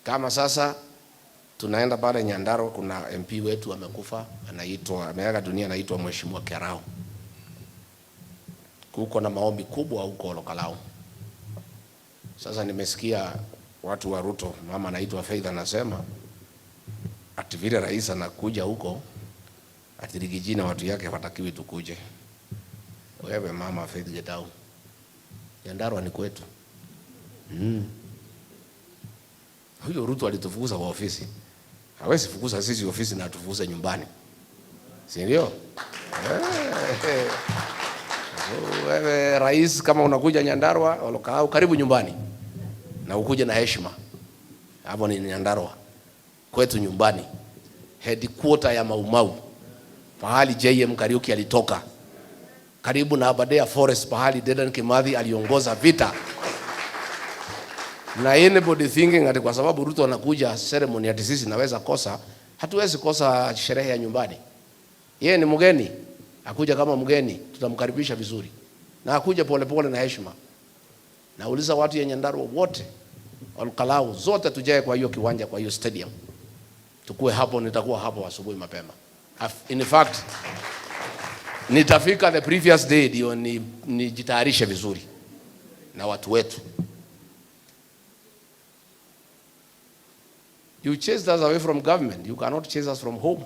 Kama sasa tunaenda pale Nyandarua, kuna MP wetu amekufa, ameaga dunia, anaitwa Mheshimiwa Kerao. Kuko na maombi kubwa huko Olokalao. Sasa nimesikia watu wa Ruto, mama anaitwa Faith anasema ati vile rais anakuja huko ati Rigiji na watu yake watakiwi tukuje. Wewe mama Faith, get down. Nyandarua ni kwetu. Huyo Ruto alitufukuza kwa ofisi. Hawezi fukuza sisi ofisi na atufukuze nyumbani. Si ndio? Wewe rais, kama unakuja Nyandarua, Olokalao, karibu nyumbani. Na ukuje na heshima. Hapo ni Nyandarua. Kwetu nyumbani. Headquarter ya Mau Mau. Pahali JM Kariuki alitoka. Karibu na Aberdare Forest, pahali Dedan Kimathi aliongoza vita. Na anybody thinking ati kwa sababu Ruto anakuja ceremony ati sisi naweza kosa, hatuwezi kosa sherehe ya nyumbani. Yeye ni mgeni, akuja kama mgeni, tutamkaribisha vizuri. Na akuja polepole na heshima. Nauliza watu ya Nyandarua wote, Olokalao zote tujae kwa hiyo kiwanja, kwa hiyo stadium. Tukue hapo, nitakuwa hapo asubuhi mapema. In fact, nitafika the previous day ndio nijitayarishe vizuri na watu wetu. You chased us away from government. You cannot chase us from home.